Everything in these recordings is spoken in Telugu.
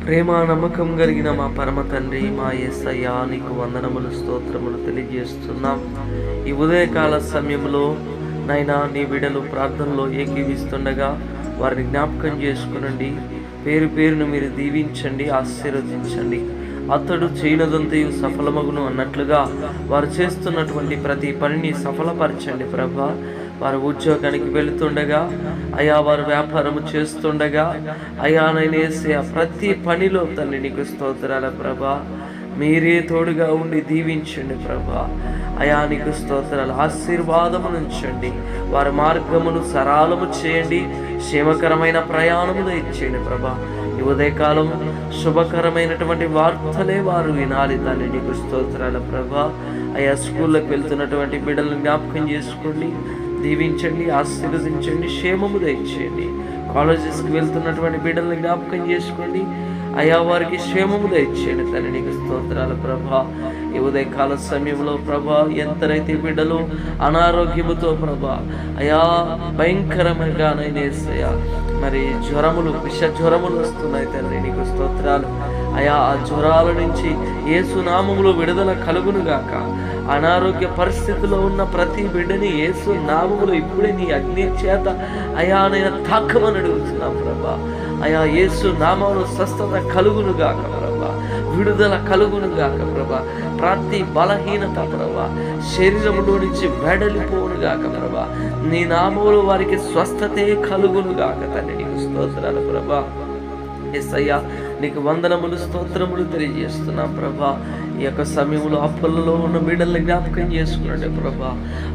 ప్రేమ నమ్మకం కలిగిన మా పరమ తండ్రి, మా యేసయ్యా, నీకు వందనములు స్తోత్రములు తెలియజేస్తున్నాం. ఈ ఉదయకాల సమయంలో నైనా నీ బిడ్డలు ప్రార్థనలో ఏకీవిస్తుండగా వారిని జ్ఞాపకం చేసుకునండి. పేరు పేరును మీరు దీవించండి, ఆశీర్వదించండి. అతడు చేయనదంతయు సఫలమగును అన్నట్లుగా వారు చేస్తున్నటువంటి ప్రతి పనిని సఫలపరచండి ప్రభా. వారు ఉద్యోగానికి వెళుతుండగా, అయా వారు వ్యాపారము చేస్తుండగా, అయా నేనేసే ప్రతి పనిలో తండ్రి నీకు స్తోత్రాల ప్రభా. మీరే తోడుగా ఉండి దీవించండి ప్రభా. అయా నీకు స్తోత్రాలు, ఆశీర్వాదమును ఉంచండి. వారి మార్గమును సరళము చేయండి. క్షేమకరమైన ప్రయాణములు ఇచ్చేయండి ప్రభా. ఈ ఉదయకాలం శుభకరమైనటువంటి వార్తలే వారు వినాలి తండ్రి నీకు స్తోత్రాల ప్రభా. అయా స్కూళ్ళకి వెళ్తున్నటువంటి బిడ్డలను జ్ఞాపకం చేసుకోండి, దీవించండి, ఆశీర్వదించండి, క్షేమము దయచేయండి. కాలేజెస్కి వెళ్తున్నటువంటి బిడ్డలను జ్ఞాపకం చేసుకోండి, అయా వారికి క్షేమము దయచేయండి తండ్రి నీకు స్తోత్రాల ప్రభా. ఈ ఉదయకాల సమయంలో ప్రభా, ఎంతరైతే బిడ్డలు అనారోగ్యముతో ప్రభా, అయా భయంకరంగా నేనేసయ్యా మరి జ్వరములు, విష జ్వరములు వస్తున్నాయి తండ్రి నీకు స్తోత్రాలు. అయా ఆ జ్వరాల నుంచి యేసు నామములో విడుదల కలుగునుగాక. అనారోగ్య పరిస్థితిలో ఉన్న ప్రతి బిడ్డని యేసు నామములో ఇప్పుడే నీ అగ్ని చేత అయా నేను తాకమని అడుగుతున్నాం ప్రభా. అయా యేసు నామములో స్వస్థత కలుగునుగాక ప్రభా, విడుదల కలుగునుగాక ప్రభా. ప్రతి బలహీనత ప్రభా శరీరంలో నుంచి వెడలిపోనుగాక ప్రభా. నీ నామములో వారికి స్వస్థతే కలుగునుగాక తండ్రి నీకు స్తోత్రాలు ప్రభా. యేసయ్యా నీకు వందనములు స్తోత్రములు తెలియజేస్తున్నాం ప్రభా. ఈ యొక్క సమయంలో అప్పులలో ఉన్న బిడ్డల్ని జ్ఞాపకం చేసుకున్నాడు ప్రభా.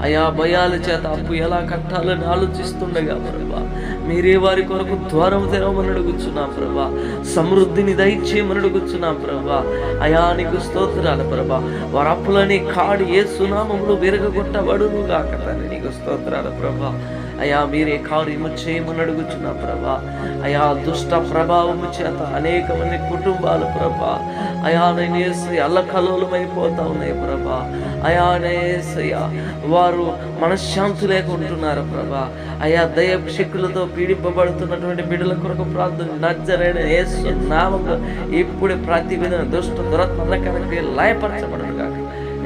అయా భయాల చేత అప్పు ఎలా కట్టాలని ఆలోచిస్తుండగా ప్రభా, మీరే వారి కొరకు ద్వారం తెరవమని అడుగుచున్నాం ప్రభా. సమృద్ధిని దయచేయమని అడుగుచున్నాం ప్రభా. అయా నీకు స్తోత్రాలు ప్రభా. వారి అప్పులని కాడి యేసు నామములో విరగొట్టబడును గాక తండ్రి నీకు స్తోత్రాలు ప్రభా. అయా మీరే కార్యము చేయమని అడుగుచున్నా ప్రభా. అయా దుష్ట ప్రభావము చేత అనేక మంది కుటుంబాలు ప్రభా అయా నేనేసి అల్లకల్లోలమైపోతా ఉన్నాయి ప్రభా. అయా నేసయ్య వారు మనశ్శాంతి లేకుంటున్నారు ప్రభా. అయా దైవశక్తులతో పీడింపబడుతున్నటువంటి బిడ్డల కొరకు ప్రార్థన నజరేయుడైన యేసు నామములో ఇప్పుడే ప్రతి విధంగా దుష్ట దురాత్మల కనుక లయపరచబడును గాక.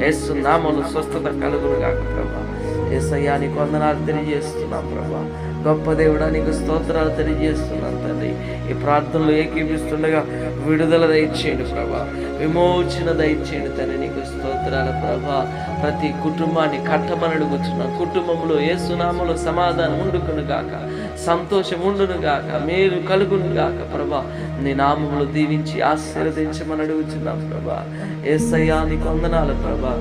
యేసు నామములో స్వస్థత కలుగును గాక ప్రభా. యేసయ్యా నీకు వందనాలు తెలియజేస్తున్నాం ప్రభా. గొప్ప దేవుడా నీకు స్తోత్రాలు తెలియజేస్తున్నాం తండ్రి. ఈ ప్రార్థనలు ఏకీపిస్తుండగా విడుదల దయచేయండి ప్రభా, విమోచన దయచేయండి తండ్రి నీకు స్తోత్రాల ప్రభా. ప్రతి కుటుంబాన్ని కట్టమని అడుగుతున్నాం. కుటుంబంలో యేసు నామములో సమాధానం ఉండుకును గాక, సంతోషం ఉండును గాక, మేలు కలుగును గాక ప్రభా. నీ నామములో దీవించి ఆశీర్వదించమని అడుగుతున్నాం ప్రభా. యేసయ్యా నీకు వందనాలు ప్రభా.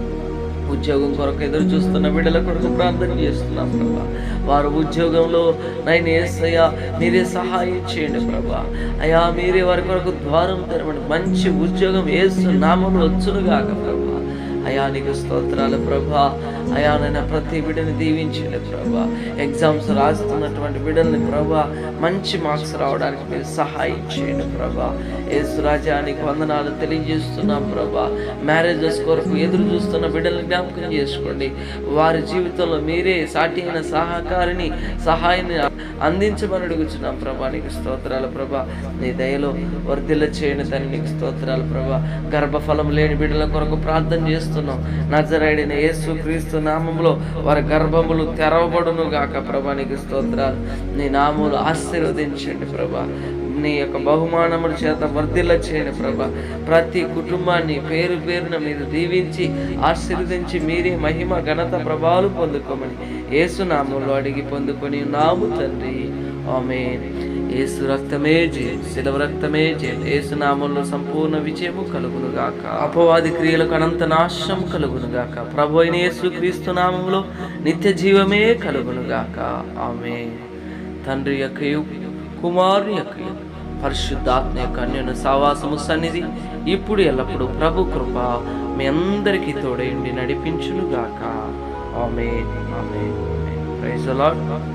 ఉద్యోగం కొరకు ఎదురు చూస్తున్న బిడ్డల కొరకు ప్రార్థన చేస్తున్నాం ప్రభా. వారు ఉద్యోగంలో నైనా యేసయ్యా మీరే సహాయం చేయండి ప్రభా. అయా మీరే వారి కొరకు ద్వారం తెరవండి. మంచి ఉద్యోగం యేసు నామములో వచ్చునుగాక ప్రభా. అయా నీకు స్తోత్రాలు ప్రభా. అయా నైనా ప్రతి బిడ్డని దీవించండి ప్రభా. ఎగ్జామ్స్ రాస్తున్నటువంటి బిడ్డల్ని ప్రభా మంచి మార్క్స్ రావడానికి మీరు సహాయం చేయండి ప్రభా. యేసు రాజా నీకు వందనాలు తెలియజేస్తున్నాం ప్రభా. మ్యారేజెస్ కొరకు ఎదురు చూస్తున్న బిడ్డల్ని జ్ఞాపకం చేసుకోండి. వారి జీవితంలో మీరే సాటి అయిన సహకారిని సహాయాన్ని అందించమని అడుగుచున్నాం ప్రభా. నీకు స్తోత్రాలు ప్రభా. నీ దయలో వర్ధిల్ల చేయండి తని నీకు స్తోత్రాలు ప్రభా. గర్భఫలం లేని బిడ్డల కొరకు ప్రార్థన చేస్తున్నాం. నజరేయుడైన యేసు క్రీస్తు నామములో వారి గర్భములు తెరవబడును గాక ప్రభా. నీకు స్తోత్రాలు. నీ నామములు ఆశీర్వదించండి ప్రభా. నీ యొక్క బహుమానముల చేత వర్ధిల్ల చేయండి ప్రభా. ప్రతి కుటుంబాన్ని పేరు పేరున మీరు దీవించి ఆశీర్వదించి మీరే మహిమ ఘనత ప్రభావాలు పొందుకోమని యేసు నామములో అడిగి పొందుకొని నాము తండ్రి, ఆమేన్. యేసు రక్తమే జయం, శిలువ రక్తమే జయం. యేసు నామములో సంపూర్ణ విజయము కలుగునుగాక. అపవాది క్రియలకు అనంత నాశనం కలుగునుగాక. ప్రభు అయిన యేసు క్రీస్తు నామములో నిత్య జీవమే కలుగునుగాక. ఆమేన్. తండ్రి యొక్కయు కుమారుని యొక్కయు పరిశుద్ధాత్మ యొక్క అన్యోన్య సహవాసము సన్నిధి ఇప్పుడు ఎల్లప్పుడు ప్రభు కృప మీ అందరికీ తోడైండి నడిపించునుగాక. Amen. Amen. Praise the lord.